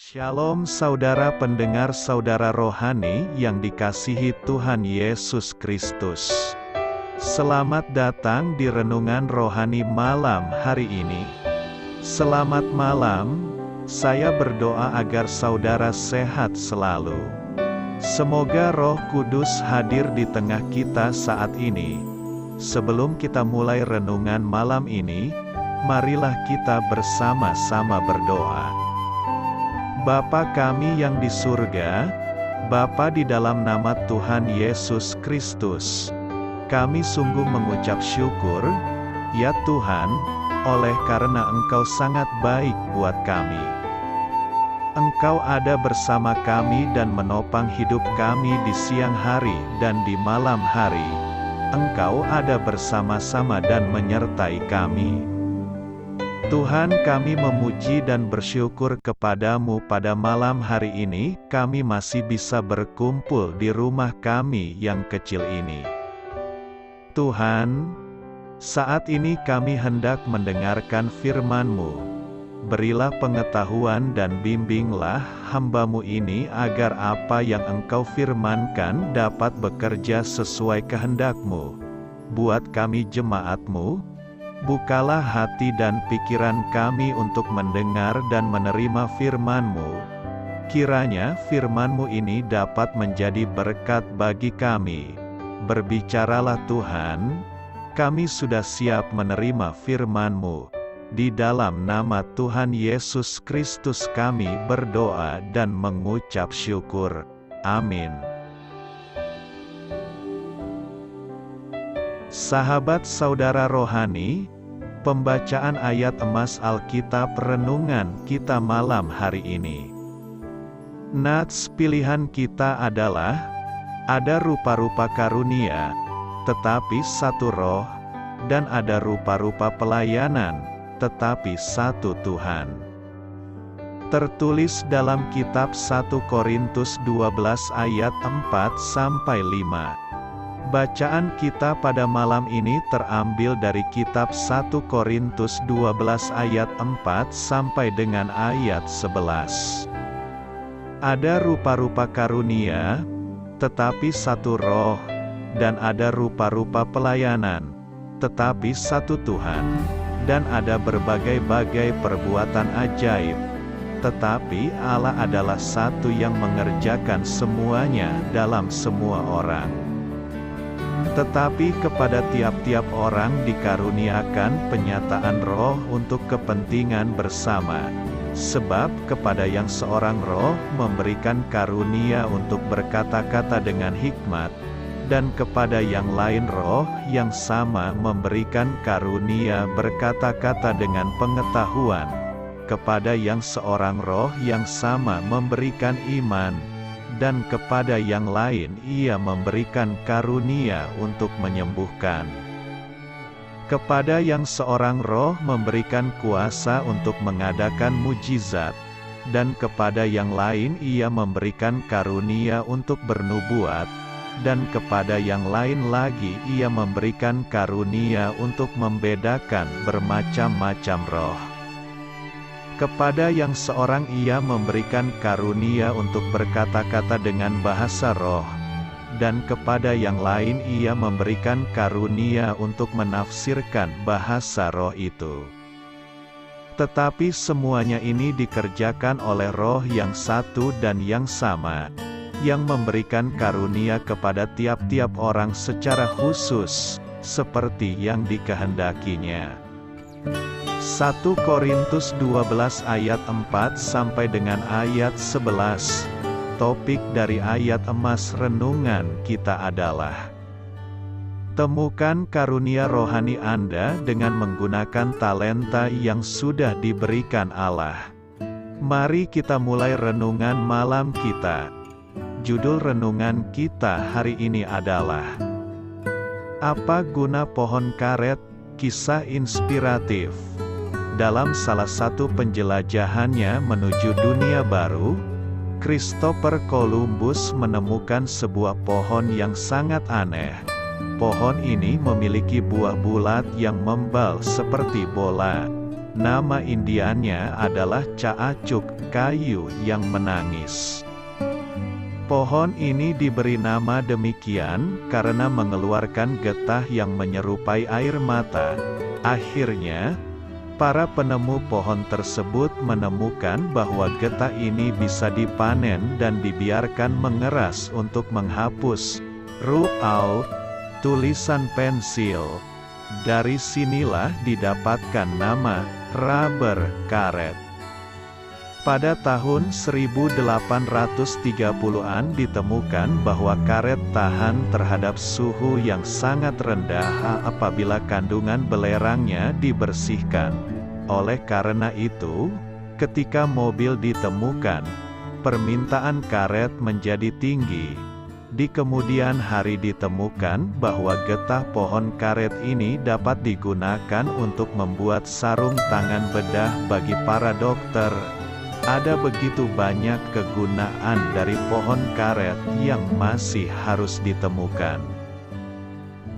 Shalom saudara pendengar saudara rohani yang dikasihi Tuhan Yesus Kristus. Selamat datang di renungan rohani malam hari ini. Selamat malam, saya berdoa agar saudara sehat selalu. Semoga Roh Kudus hadir di tengah kita saat ini. Sebelum kita mulai renungan malam ini, marilah kita bersama-sama berdoa. Bapa kami yang di surga, Bapa di dalam nama Tuhan Yesus Kristus, kami sungguh mengucap syukur, ya Tuhan, oleh karena Engkau sangat baik buat kami. Engkau ada bersama kami dan menopang hidup kami di siang hari dan di malam hari. Engkau ada bersama-sama dan menyertai kami. Tuhan, kami memuji dan bersyukur kepadamu pada malam hari ini, kami masih bisa berkumpul di rumah kami yang kecil ini. Tuhan, saat ini kami hendak mendengarkan firman-Mu. Berilah pengetahuan dan bimbinglah hamba-Mu ini agar apa yang Engkau firmankan dapat bekerja sesuai kehendak-Mu. Buat kami jemaat-Mu, bukalah hati dan pikiran kami untuk mendengar dan menerima firman-Mu. Kiranya firman-Mu ini dapat menjadi berkat bagi kami. Berbicaralah Tuhan, kami sudah siap menerima firman-Mu. Di dalam nama Tuhan Yesus Kristus kami berdoa dan mengucap syukur. Amin. Sahabat saudara rohani, pembacaan ayat emas Alkitab renungan kita malam hari ini. Nats pilihan kita adalah, ada rupa-rupa karunia, tetapi satu roh, dan ada rupa-rupa pelayanan, tetapi satu Tuhan. Tertulis dalam kitab 1 Korintus 12 ayat 4-5. Bacaan kita pada malam ini terambil dari kitab 1 Korintus 12 ayat 4 sampai dengan ayat 11. Ada rupa-rupa karunia, tetapi satu roh, dan ada rupa-rupa pelayanan, tetapi satu Tuhan, dan ada berbagai-bagai perbuatan ajaib, tetapi Allah adalah satu yang mengerjakan semuanya dalam semua orang. Tetapi kepada tiap-tiap orang dikaruniakan penyataan roh untuk kepentingan bersama. Sebab kepada yang seorang roh memberikan karunia untuk berkata-kata dengan hikmat, dan kepada yang lain roh yang sama memberikan karunia berkata-kata dengan pengetahuan. Kepada yang seorang roh yang sama memberikan iman, dan kepada yang lain ia memberikan karunia untuk menyembuhkan. Kepada yang seorang roh memberikan kuasa untuk mengadakan mujizat, dan kepada yang lain ia memberikan karunia untuk bernubuat, dan kepada yang lain lagi ia memberikan karunia untuk membedakan bermacam-macam roh. Kepada yang seorang ia memberikan karunia untuk berkata-kata dengan bahasa roh, dan kepada yang lain ia memberikan karunia untuk menafsirkan bahasa roh itu. Tetapi semuanya ini dikerjakan oleh roh yang satu dan yang sama, yang memberikan karunia kepada tiap-tiap orang secara khusus, seperti yang dikehendakinya. 1 Korintus 12 ayat 4 sampai dengan ayat 11. Topik dari ayat emas renungan kita adalah, temukan karunia rohani Anda dengan menggunakan talenta yang sudah diberikan Allah. Mari kita mulai renungan malam kita. Judul renungan kita hari ini adalah, apa guna pohon karet? Kisah inspiratif. Dalam salah satu penjelajahannya menuju dunia baru, Christopher Columbus menemukan sebuah pohon yang sangat aneh. Pohon ini memiliki buah bulat yang membal seperti bola. Nama Indiannya adalah caacuk, kayu yang menangis. Pohon ini diberi nama demikian karena mengeluarkan getah yang menyerupai air mata. Akhirnya, para penemu pohon tersebut menemukan bahwa getah ini bisa dipanen dan dibiarkan mengeras untuk menghapus ru'aut, tulisan pensil. Dari sinilah didapatkan nama rubber karet. Pada tahun 1830-an ditemukan bahwa karet tahan terhadap suhu yang sangat rendah apabila kandungan belerangnya dibersihkan. Oleh karena itu, ketika mobil ditemukan, permintaan karet menjadi tinggi. Di kemudian hari ditemukan bahwa getah pohon karet ini dapat digunakan untuk membuat sarung tangan bedah bagi para dokter. Ada begitu banyak kegunaan dari pohon karet yang masih harus ditemukan.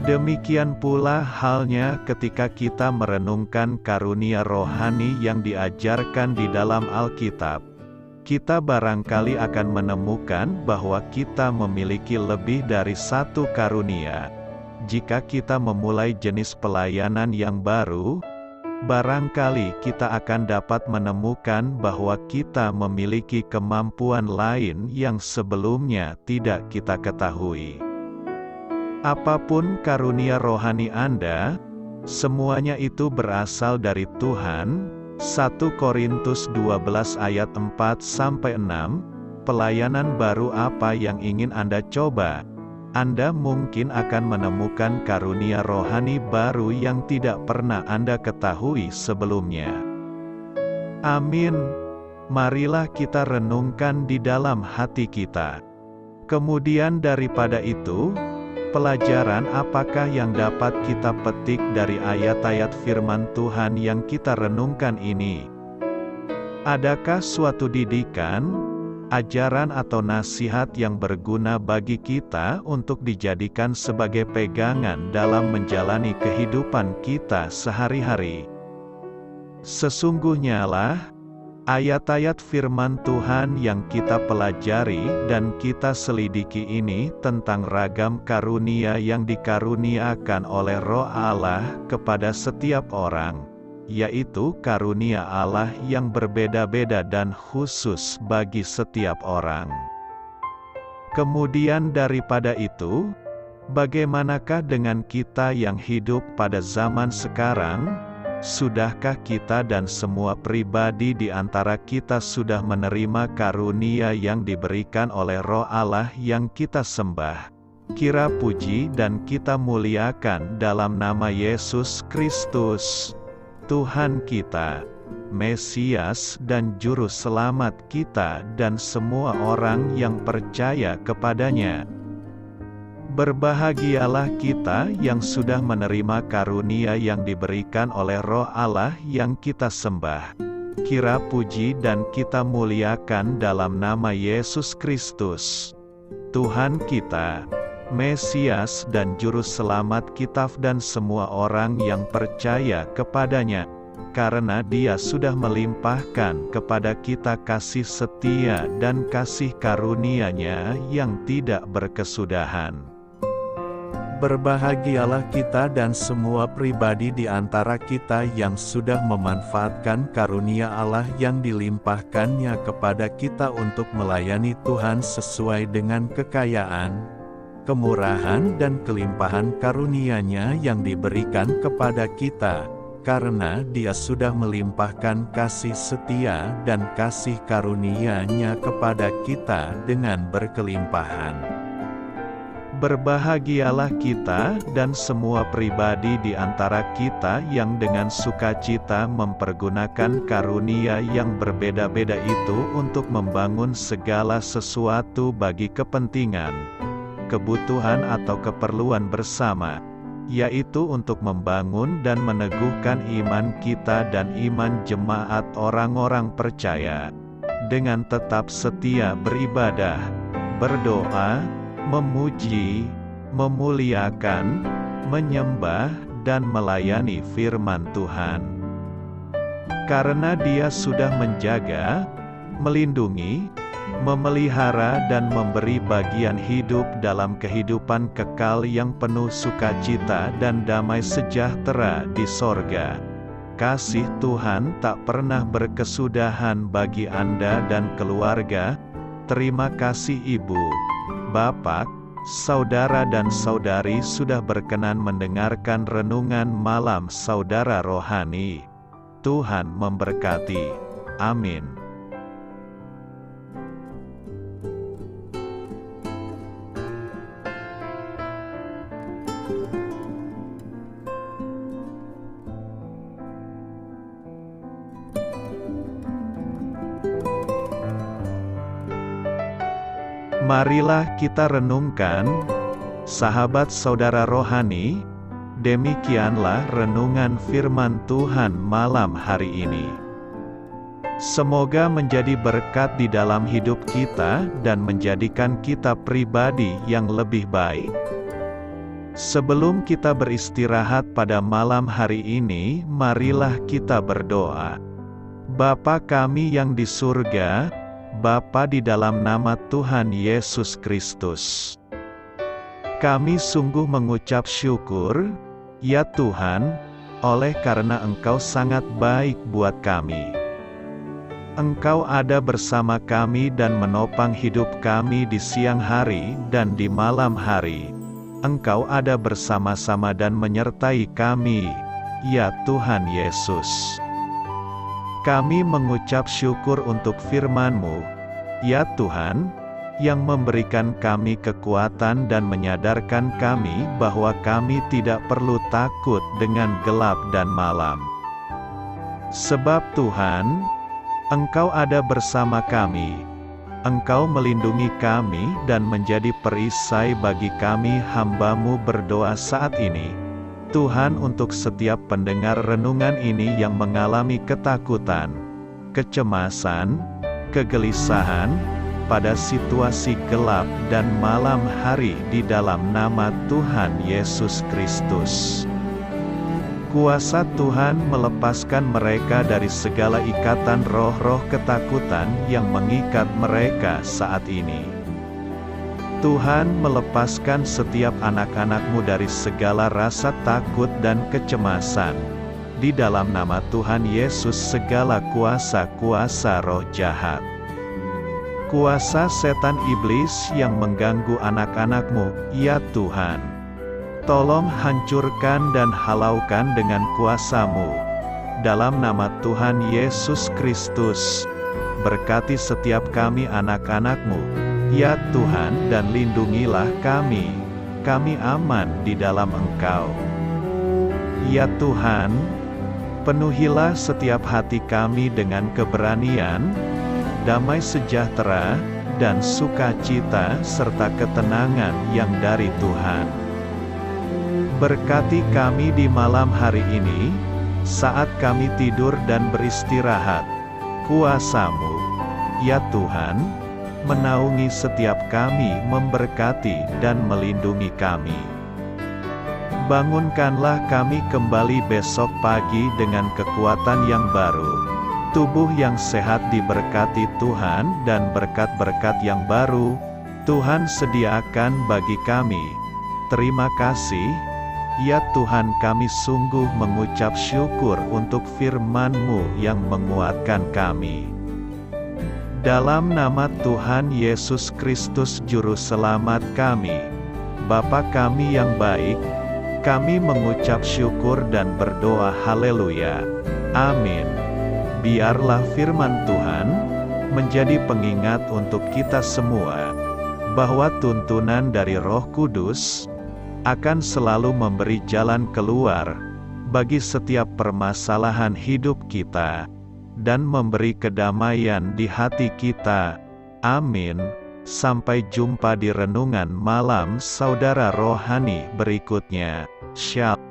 Demikian pula halnya ketika kita merenungkan karunia rohani yang diajarkan di dalam Alkitab. Kita barangkali akan menemukan bahwa kita memiliki lebih dari satu karunia. Jika kita memulai jenis pelayanan yang baru, barangkali kita akan dapat menemukan bahwa kita memiliki kemampuan lain yang sebelumnya tidak kita ketahui. Apapun karunia rohani Anda, semuanya itu berasal dari Tuhan. 1 Korintus 12 ayat 4-6, pelayanan baru apa yang ingin Anda coba? Anda mungkin akan menemukan karunia rohani baru yang tidak pernah Anda ketahui sebelumnya. Amin. Marilah kita renungkan di dalam hati kita. Kemudian daripada itu, pelajaran apakah yang dapat kita petik dari ayat-ayat firman Tuhan yang kita renungkan ini? Adakah suatu didikan, ajaran atau nasihat yang berguna bagi kita untuk dijadikan sebagai pegangan dalam menjalani kehidupan kita sehari-hari? Sesungguhnya lah, ayat-ayat firman Tuhan yang kita pelajari dan kita selidiki ini tentang ragam karunia yang dikaruniakan oleh Roh Allah kepada setiap orang, yaitu karunia Allah yang berbeda-beda dan khusus bagi setiap orang. Kemudian daripada itu, bagaimanakah dengan kita yang hidup pada zaman sekarang? Sudahkah kita dan semua pribadi di antara kita sudah menerima karunia yang diberikan oleh Roh Allah yang kita sembah, kira puji dan kita muliakan dalam nama Yesus Kristus, Tuhan kita, Mesias dan Juru Selamat kita dan semua orang yang percaya kepadanya? Berbahagialah kita yang sudah menerima karunia yang diberikan oleh Roh Allah yang kita sembah, kira puji dan kita muliakan dalam nama Yesus Kristus, Tuhan kita, Mesias dan Juru Selamat kita dan semua orang yang percaya kepadanya, karena Dia sudah melimpahkan kepada kita kasih setia dan kasih karunia-Nya yang tidak berkesudahan. Berbahagialah kita dan semua pribadi di antara kita yang sudah memanfaatkan karunia Allah yang dilimpahkannya kepada kita untuk melayani Tuhan sesuai dengan kekayaan, kemurahan dan kelimpahan karunia-Nya yang diberikan kepada kita, karena Dia sudah melimpahkan kasih setia dan kasih karunia-Nya kepada kita dengan berkelimpahan. Berbahagialah kita dan semua pribadi di antara kita yang dengan sukacita mempergunakan karunia yang berbeda-beda itu untuk membangun segala sesuatu bagi kepentingan, kebutuhan atau keperluan bersama, yaitu untuk membangun dan meneguhkan iman kita dan iman jemaat orang-orang percaya, dengan tetap setia beribadah, berdoa, memuji, memuliakan, menyembah, dan melayani firman Tuhan. karena Dia sudah menjaga, melindungi, memelihara dan memberi bagian hidup dalam kehidupan kekal yang penuh sukacita dan damai sejahtera di sorga. Kasih Tuhan tak pernah berkesudahan bagi Anda dan keluarga. Terima kasih Ibu, Bapak, saudara dan saudari sudah berkenan mendengarkan renungan malam saudara rohani. Tuhan memberkati. Amin. Marilah kita renungkan, sahabat saudara rohani, demikianlah renungan firman Tuhan malam hari ini. Semoga menjadi berkat di dalam hidup kita dan menjadikan kita pribadi yang lebih baik. Sebelum kita beristirahat pada malam hari ini, marilah kita berdoa. Bapa kami yang di surga, Bapa di dalam nama Tuhan Yesus Kristus, kami sungguh mengucap syukur, ya Tuhan, oleh karena Engkau sangat baik buat kami. Engkau ada bersama kami dan menopang hidup kami di siang hari dan di malam hari. Engkau ada bersama-sama dan menyertai kami, ya Tuhan Yesus. Kami mengucap syukur untuk firman-Mu, ya Tuhan, yang memberikan kami kekuatan dan menyadarkan kami bahwa kami tidak perlu takut dengan gelap dan malam. Sebab Tuhan, Engkau ada bersama kami. Engkau melindungi kami dan menjadi perisai bagi kami hamba-Mu berdoa saat ini. Tuhan, untuk setiap pendengar renungan ini yang mengalami ketakutan, kecemasan, kegelisahan, pada situasi gelap dan malam hari di dalam nama Tuhan Yesus Kristus. Kuasa Tuhan melepaskan mereka dari segala ikatan roh-roh ketakutan yang mengikat mereka saat ini. Tuhan melepaskan setiap anak-anak-Mu dari segala rasa takut dan kecemasan. Di dalam nama Tuhan Yesus segala kuasa-kuasa roh jahat, kuasa setan iblis yang mengganggu anak-anak-Mu, ya Tuhan, tolong hancurkan dan halaukan dengan kuasa-Mu. Dalam nama Tuhan Yesus Kristus, berkati setiap kami anak-anak-Mu, ya Tuhan, dan lindungilah kami. Kami aman di dalam Engkau. Ya Tuhan, penuhilah setiap hati kami dengan keberanian, damai sejahtera, dan sukacita serta ketenangan yang dari Tuhan. Berkati kami di malam hari ini, saat kami tidur dan beristirahat. Kuasa-Mu, ya Tuhan, menaungi setiap kami, memberkati dan melindungi kami. Bangunkanlah kami kembali besok pagi dengan kekuatan yang baru, tubuh yang sehat diberkati Tuhan dan berkat-berkat yang baru, Tuhan sediakan bagi kami. Terima kasih, ya Tuhan, kami sungguh mengucap syukur untuk firman-Mu yang menguatkan kami. Dalam nama Tuhan Yesus Kristus Juru Selamat kami, Bapa kami yang baik, kami mengucap syukur dan berdoa haleluya. Amin. Biarlah firman Tuhan menjadi pengingat untuk kita semua, bahwa tuntunan dari Roh Kudus akan selalu memberi jalan keluar bagi setiap permasalahan hidup kita, dan memberi kedamaian di hati kita. Amin. Sampai jumpa di renungan malam saudara rohani berikutnya. Shalom.